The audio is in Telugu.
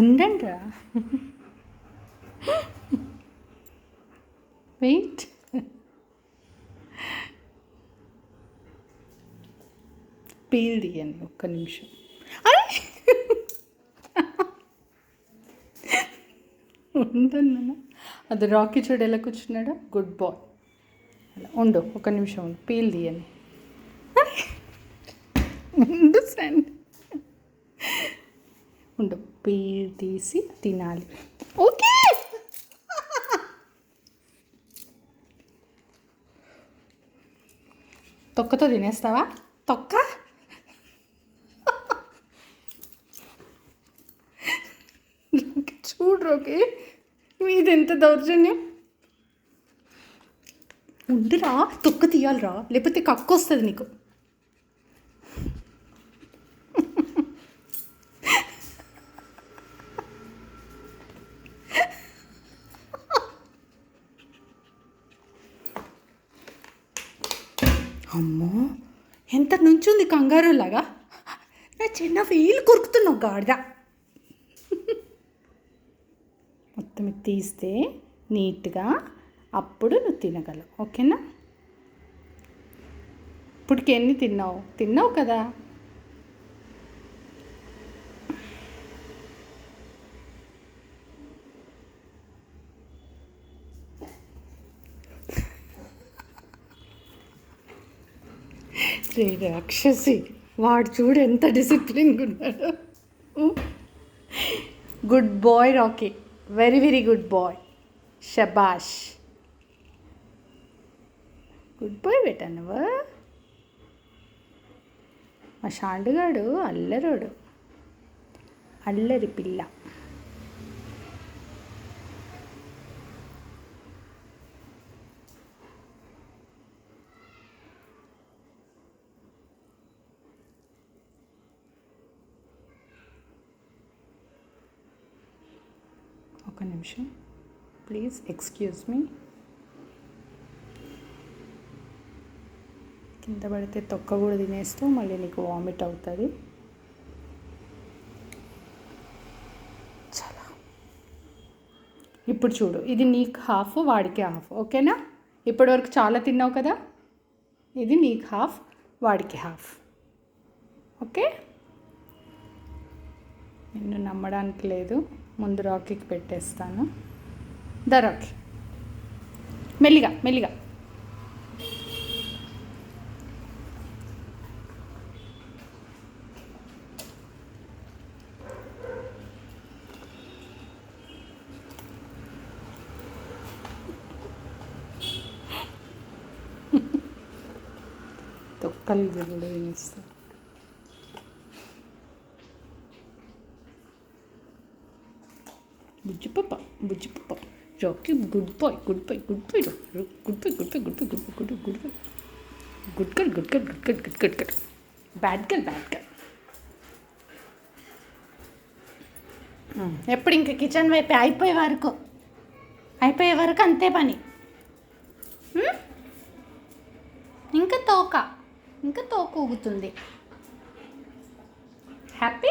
ఉండండి రా, వెయిట్. పీల్ తీయండి ఒక్క నిమిషం. ఉండను. అది రాకీ చూడు ఎలా కూర్చున్నాడు. Good boy. అలా ఉండు, ఒక నిమిషం ఉండు. పీల్ తీయండి. ఉండు ఫ్రెండ్, ఉండు. పీల్ తీసి తినాలి. ఓకే. తొక్కతో తినేస్తావా? తొక్క చూడు. ఓకే, మీది ఎంత దౌర్జన్యం. ఉండురా, తొక్క తీయాలిరా, లేకపోతే కక్కు వస్తుంది నీకు. అమ్మో, ఎంత నుంచుంది కంగారులాగా. నా చిన్న వేలు కొరుకుతున్నావు గాడిద. మొత్తం తీస్తే నీట్గా అప్పుడు నువ్వు తినగలవు. ఓకేనా? ఇప్పటికి ఎన్ని తిన్నావు కదా. రే రాక్షసి, వాడు చూడు ఎంత డిసిప్లిన్గా ఉన్నాడు. Good boy Rocky, very very good boy. షబాష్, గుడ్ బాయ్ బేటా నువ్వు. మా షాండుగాడు అల్లరోడు, అల్లరి పిల్ల. ఒక నిమిషం ప్లీజ్, ఎక్స్క్యూజ్ మీ. కింద పడితే తొక్క కూడా తినేస్తావు, మళ్ళీ నీకు వామిట్ అవుతుంది. చాలా. ఇప్పుడు చూడు, ఇది నీకు హాఫ్, వాడికి హాఫ్. ఓకేనా? ఇప్పటివరకు చాలా తిన్నావు కదా, ఇది నీకు హాఫ్, వాడికి హాఫ్. ఓకే? నిన్ను నమ్మడానికి లేదు. ముందు రాకీకి పెట్టేస్తాను. ద రాకీ, మెల్లిగా మెల్లిగా. తొక్కలు కూడా వేస్తాను. బుజ్జిపప్ప, బుజ్జిపప్ప, Rocky good boy, good boy, good boy, good boy, good boy, good boy, good boy, good good boy, good good, good good, good good, good good, good. Bad good, bad good. ఎప్పుడు ఇంకా కిచెన్ వైపు అయిపోయే వరకు అంతే పని. ఇంకా తోక ఊగుతుంది. హ్యాపీ.